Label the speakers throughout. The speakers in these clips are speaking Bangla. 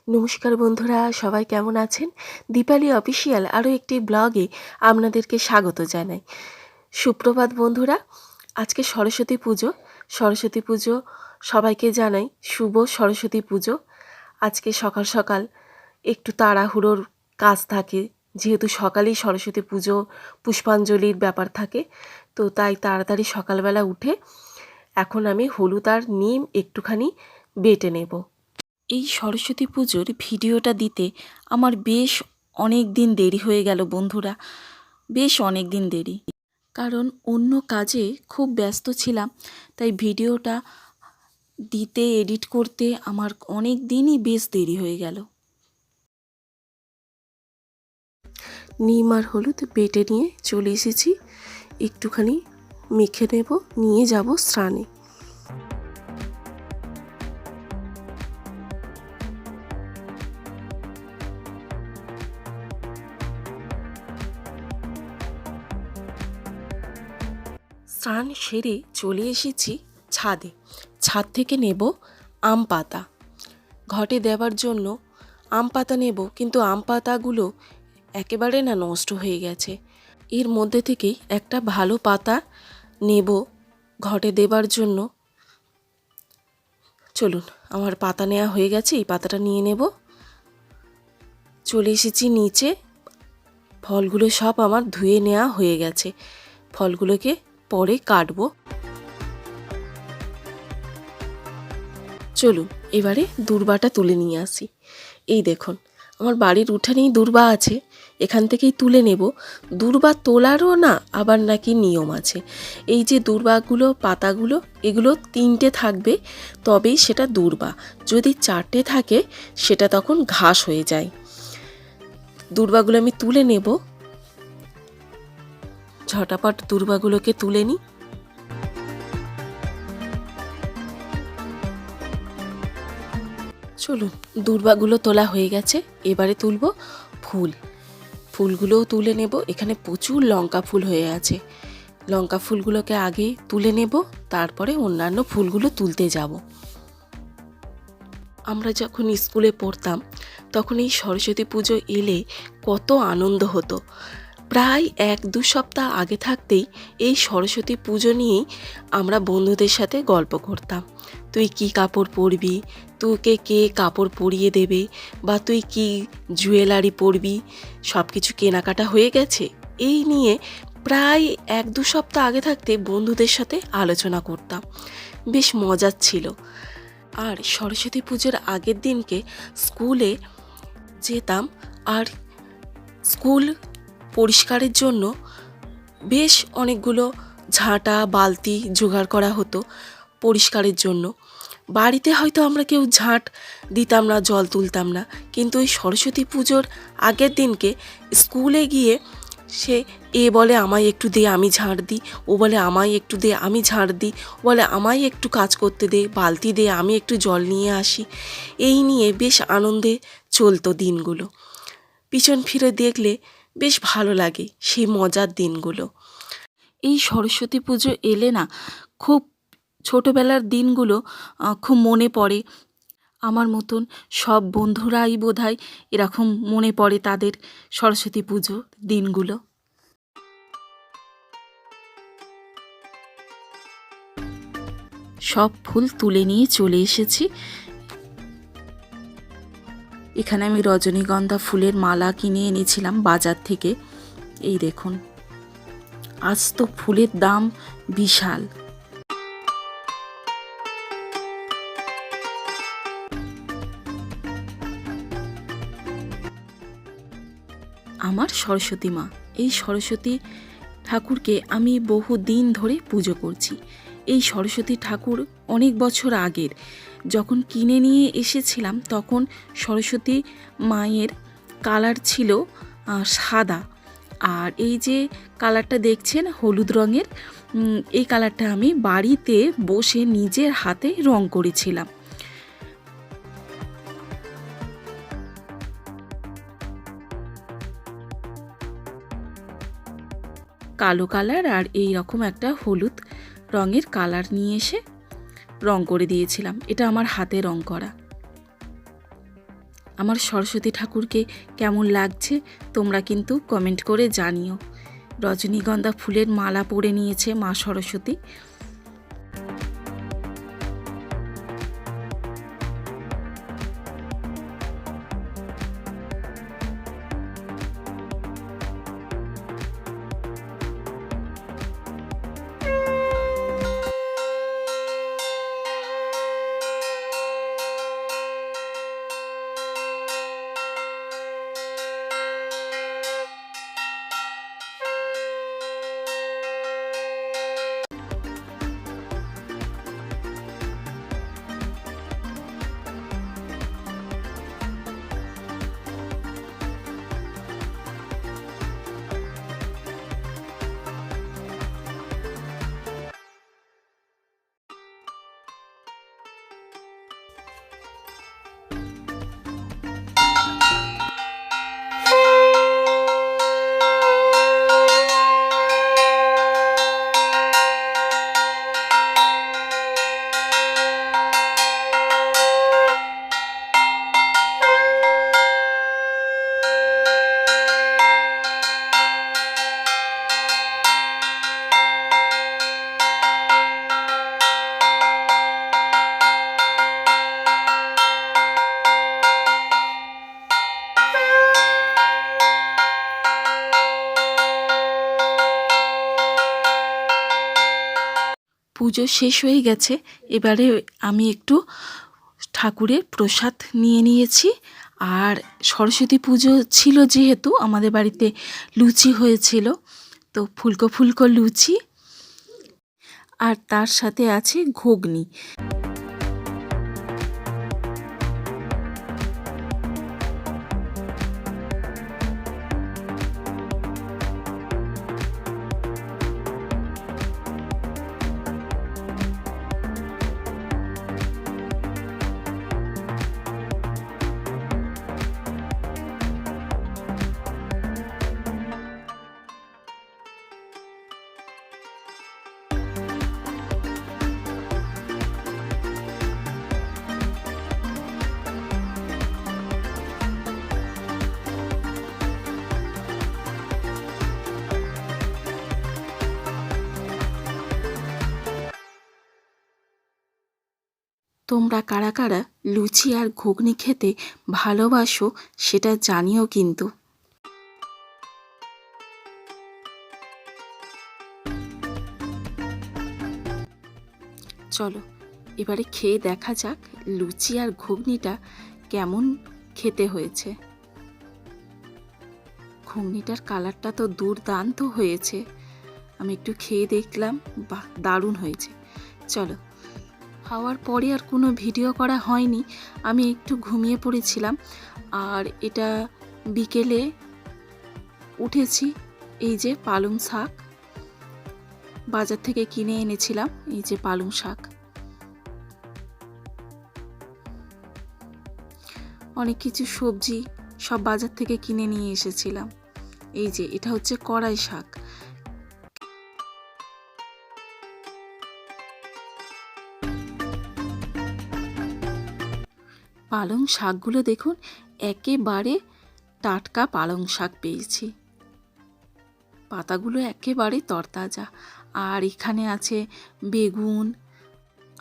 Speaker 1: নমস্কার বন্ধুরা, সবাই কেমন আছেন? দীপালি অফিসিয়াল আরও একটি ব্লগে আপনাদেরকে স্বাগত জানাই। সুপ্রভাত বন্ধুরা, আজকে সরস্বতী পুজো। সরস্বতী পুজো সবাইকে জানাই শুভ সরস্বতী পুজো। আজকে সকাল সকাল একটু তাড়াহুড়োর কাজ থাকে, যেহেতু সকালেই সরস্বতী পুজো পুষ্পাঞ্জলির ব্যাপার থাকে, তো তাই তাড়াতাড়ি সকালবেলা উঠে এখন আমি হলুদ আর নিম একটুখানি বেটে নেব। এই সরস্বতী পুজোর ভিডিওটা দিতে আমার বেশ অনেক দিন দেরি হয়ে গেল বন্ধুরা, বেশ অনেক দিন দেরি, কারণ অন্য কাজে খুব ব্যস্ত ছিলাম। তাই ভিডিওটা দিতে এডিট করতে আমার অনেক দিনই বেশ দেরি হয়ে গেল। নিম আর হলুদ বেটে নিয়ে চলে এসেছি, একটুখানি মেখে নেব, নিয়ে যাব স্নানে। স্নান সেরে চলে এসেছি ছাদে। ছাদ থেকে নেব আম পাতা, ঘটে দেওয়ার জন্য আম পাতা নেব, কিন্তু আম পাতাগুলো একেবারে না নষ্ট হয়ে গেছে। এর মধ্যে থেকেই একটা ভালো পাতা নেব ঘটে দেবার জন্য। চলুন, আমার পাতা নেওয়া হয়ে গেছে, এই পাতাটা নিয়ে নেব। চলে এসেছি নিচে, ফলগুলো সব আমার ধুয়ে নেওয়া হয়ে গেছে, ফলগুলোকে পরে কাটবো। চলুন এবারে দূর্বাটা তুলে নিয়ে আসি। এই দেখুন, আমার বাড়ির উঠানেই দূর্বা আছে, এখান থেকেই তুলে নেব। দূর্বা তোলারও না আবার নাকি নিয়ম আছে। এই যে দূর্বাগুলো পাতাগুলো, এগুলো 3টে থাকবে তবেই সেটা দূর্বা, যদি 4টে থাকে সেটা তখন ঘাস হয়ে যায়। দূর্বাগুলো আমি তুলে নেব, ঝটাপট দূর্বাগুলোকে তুলে নিই। চলুন, দূর্বাগুলো তোলা হয়ে গেছে, এবারে তুলব ফুল। ফুলগুলোও তুলে নেব। এখানে প্রচুর লঙ্কা ফুল হয়ে আছে, লঙ্কা ফুলগুলোকে আগে তুলে নেব, তারপরে অন্যান্য ফুলগুলো তুলতে যাব। আমরা যখন স্কুলে পড়তাম তখন এই সরস্বতী পুজো এলে কত আনন্দ হতো। প্রায় 1-2 সপ্তাহ আগে থাকতেই এই সরস্বতী পুজো নিয়েই আমরা বন্ধুদের সাথে গল্প করতাম। তুই কি কাপড় পরবি, তোকে কে কাপড় পরিয়ে দেবে, বা তুই কি জুয়েলারি পরবি, সব কিছু কেনাকাটা হয়ে গেছে। এই নিয়ে প্রায় 1-2 সপ্তাহ আগে থাকতে বন্ধুদের সাথে আলোচনা করতাম, বেশ মজার ছিল। আর সরস্বতী পুজোর আগের দিনকে স্কুলে যেতাম, আর স্কুল পরিষ্কারের জন্য বেশ অনেকগুলো ঝাঁটা বালতি জোগাড় করা হতো পরিষ্কারের জন্য। বাড়িতে হয়তো আমরা কেউ ঝাঁট দিতাম না, জল তুলতাম না, কিন্তু এই সরস্বতী পুজোর আগের দিনকে স্কুলে গিয়ে সে এ বলে আমায় একটু দে আমি ঝাঁট দিই, ও বলে আমায় একটু দে আমি ঝাঁট দিই, বলে আমায় একটু কাজ করতে দে, বালতি দে আমি একটু জল নিয়ে আসি। এই নিয়ে বেশ আনন্দে চলতো দিনগুলো। পিছন ফিরে দেখলে বেশ ভালো লাগে সেই মজার দিনগুলো। এই সরস্বতী পুজো এলে না খুব ছোটোবেলার দিনগুলো খুব মনে পড়ে। আমার মতন সব বন্ধুরাই বোধহয় এরকম মনে পড়ে তাদের সরস্বতী পুজোর দিনগুলো। সব ফুল তুলে নিয়ে চলে এসেছি। এখানে আমি রজনীগন্ধা ফুলের মালা কিনে এনেছিলাম বাজার থেকে। এই দেখুন, আজ তো ফুলের দাম বিশাল। আমার সরস্বতী মা, এই সরস্বতী ঠাকুরকে আমি বহু দিন ধরে পুজো করছি। এই সরস্বতী ঠাকুর অনেক বছর আগের, যখন কিনে নিয়ে এসেছিলাম তখন সরস্বতী মায়ের কালার ছিল সাদা, আর এই যে কালারটা দেখছেন হলুদ রঙের, এই কালারটা আমি বাড়িতে বসে নিজের হাতে রং করেছিলাম। কালো কালার আর এই রকম একটা হলুদ রঙের কালার নিয়ে এসে রং করে দিয়েছিলাম। এটা আমার হাতে রং করা। আমার সরস্বতী ঠাকুরকে কেমন লাগছে তোমরা কিন্তু কমেন্ট করে জানিও। রজনীগন্ধা ফুলের মালা পরে নিয়েছে মা সরস্বতী। পুজো শেষ হয়ে গেছে, এবারে আমি একটু ঠাকুরের প্রসাদ নিয়ে নিয়েছি। আর সরস্বতী পুজো ছিল যেহেতু আমাদের বাড়িতে লুচি হয়েছিল, তো ফুলকো ফুলকো লুচি আর তার সাথে আছে ঘুগনি। তোমরা কারা কারা লুচি আর ঘুগনি খেতে ভালোবাসো সেটা জানিও কিন্তু। চলো এবারে খেয়ে দেখা যাক লুচি আর ঘুগনিটা কেমন খেতে হয়েছে। ঘুগনিটার কালারটা তো দুর্দান্ত হয়েছে, আমি একটু খেয়ে দেখলাম, বাহ দারুণ হয়েছে। চলো, খাওয়ার পরে আর কোনো ভিডিও করা হয়নি, আমি একটু ঘুমিয়ে পড়েছিলাম। আর এটা বিকেলে উঠেছি। এই যে পালং শাক বাজার থেকে কিনে এনেছিলাম, এই যে পালং শাক, অনেক কিছু সবজি সব বাজার থেকে কিনে নিয়ে এসেছিলাম। এই যে এটা হচ্ছে কড়াই শাক। পালং শাকগুলো দেখুন, একেবারে টাটকা পালং শাক পেয়েছি, পাতাগুলো একেবারে তরতাজা। আর এখানে আছে বেগুন,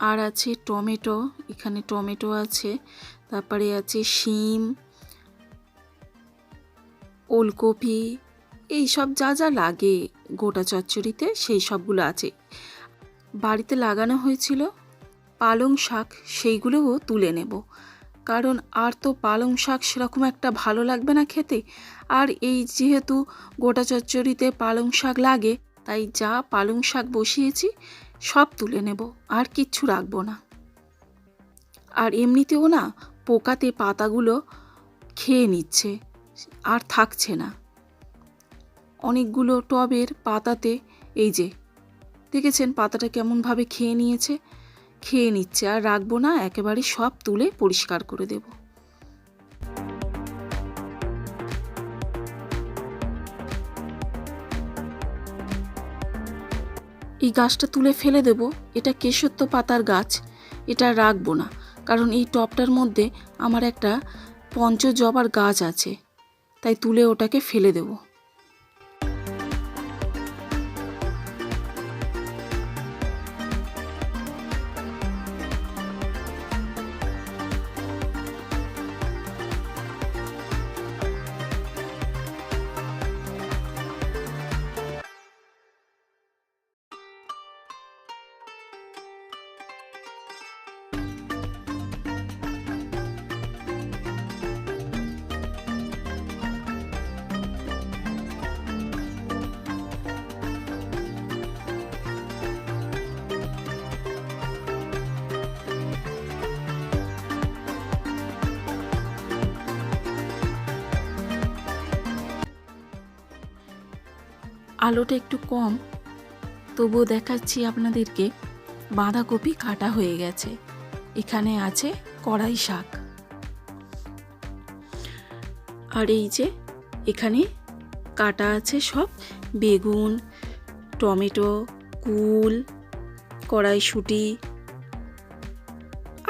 Speaker 1: আর আছে টমেটো, এখানে টমেটো আছে, তারপরে আছে শিম, ওলকপি, এই সব যা যা লাগে গোটা চচ্চড়িতে সেই সবগুলো আছে। বাড়িতে লাগানো হয়েছিল পালং শাক, সেইগুলোও তুলে নেব, কারণ আর তো পালং শাক সেরকম একটা ভালো লাগবে না খেতে। আর এই যেহেতু গোটা চচ্চড়িতে পালং শাক লাগে, তাই যা পালং শাক বসিয়েছি সব তুলে নেব, আর কিচ্ছু রাখবো না। আর এমনিতেও না পোকাতে পাতাগুলো খেয়ে নিচ্ছে, আর থাকছে না। অনেকগুলো টবের পাতাতে এই যে দেখেছেন পাতাটা কেমনভাবে খেয়ে নিচ্ছে, আর রাখবো না, একেবারে সব তুলে পরিষ্কার করে দেব। এই গাছটা তুলে ফেলে দেব, এটা কেশত্ব পাতার গাছ, এটা রাখবো না, কারণ এই টবটার মধ্যে আমার একটা পঞ্চজবার গাছ আছে, তাই তুলে ওটাকে ফেলে দেবো। আলোটা একটু কম, তবুও দেখাচ্ছি আপনাদেরকে। বাঁধাকপি কাটা হয়ে গেছে, এখানে আছে কড়াই শাক, আর এই যে এখানে কাটা আছে সব বেগুন, টমেটো, কুল, কড়াইশুঁটি,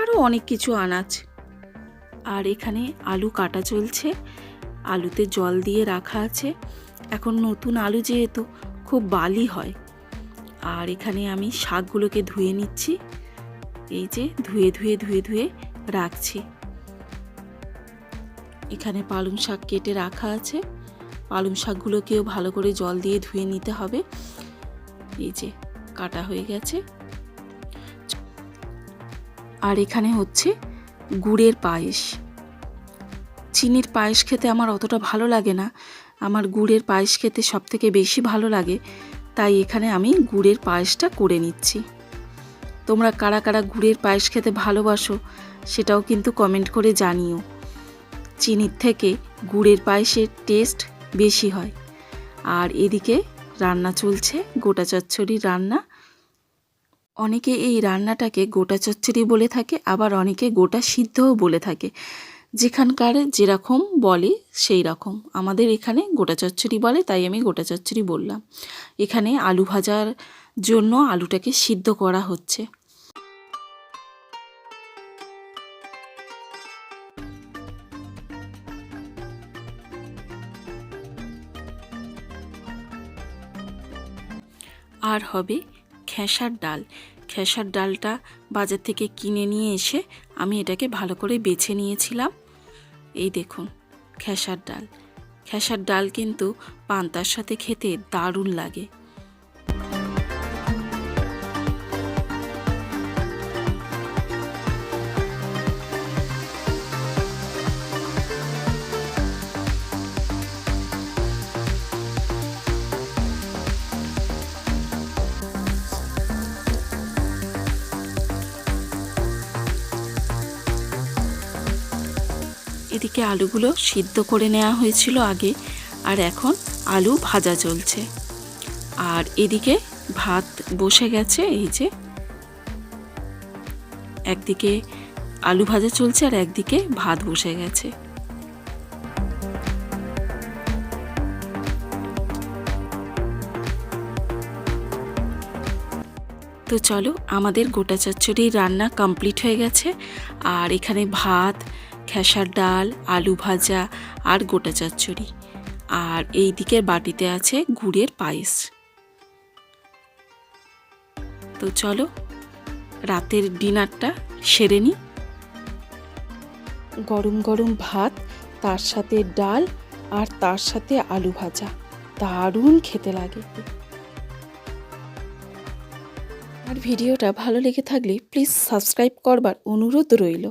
Speaker 1: আরও অনেক কিছু আনাজ। আর এখানে আলু কাটা চলছে, আলুতে জল দিয়ে রাখা আছে। এখন নতুন আলু যেহেতু খুব বালি হয়। আর এখানে আমি শাকগুলোকে ধুয়ে নিচ্ছি, এই যে ধুয়ে ধুয়ে ধুয়ে ধুয়ে রাখছি। এখানে পালং শাক কেটে রাখা আছে, পালং শাকগুলোকেও ভালো করে জল দিয়ে ধুয়ে নিতে হবে। এই যে কাটা হয়ে গেছে। আর এখানে হচ্ছে গুড়ের পায়েস। চিনির পায়েস খেতে আমার অতটা ভালো লাগে না, আমার গুড়ের পায়েস খেতে সবথেকে বেশি ভালো লাগে, তাই এখানে আমি গুড়ের পায়েসটা করে নিচ্ছি। তোমরা কারা কারা গুড়ের পায়েস খেতে ভালোবাসো সেটাও কিন্তু কমেন্ট করে জানিও। চিনির থেকে গুড়ের পায়েসের টেস্ট বেশি হয়। আর এদিকে রান্না চলছে, গোটা চচ্চড়ি রান্না। অনেকে এই রান্নাটাকে গোটা চচ্চড়ি বলে থাকে, আবার অনেকে গোটা সিদ্ধও বলে থাকে, যেখানকার যেরকম বলে সেই রকম। আমাদের এখানে গোটা চচ্চড়ি বলে, তাই আমি গোটা চচ্চড়ি বললাম। এখানে আলু ভাজার জন্য আলুটাকে সিদ্ধ করা হচ্ছে। আর হবে খেসার ডাল। খেসার ডালটা বাজার থেকে কিনে নিয়ে এসে আমি এটাকে ভালো করে বেছে নিয়েছিলাম। এই দেখুন খেসার ডাল। খেসার ডাল কিন্তু পান্তার সাথে খেতে দারুণ লাগে। এদিকে আলুগুলো সিদ্ধ করে নেওয়া হয়েছিল আগে, আর এখন আলু ভাজা চলছে। আর এদিকে ভাত বসে গেছে, এই যে একদিকে আলু ভাজা চলছে আর একদিকে ভাত বসে গেছে। তো চলো, আমাদের গোটা চচ্চড়ি রান্না কমপ্লিট হয়ে গেছে। আর এখানে ভাত, খেসার ডাল, আলু ভাজা আর গোটা চচ্চড়ি, আর এই দিকের বাটিতে আছে গুড়ের পায়েস। তো চলো রাতের ডিনারটা সেরে নিই। গরম গরম ভাত, তার সাথে ডাল, আর তার সাথে আলু ভাজা, দারুণ খেতে লাগে। আর ভিডিওটা ভালো লেগে থাকলে প্লিজ সাবস্ক্রাইব করবার অনুরোধ রইল।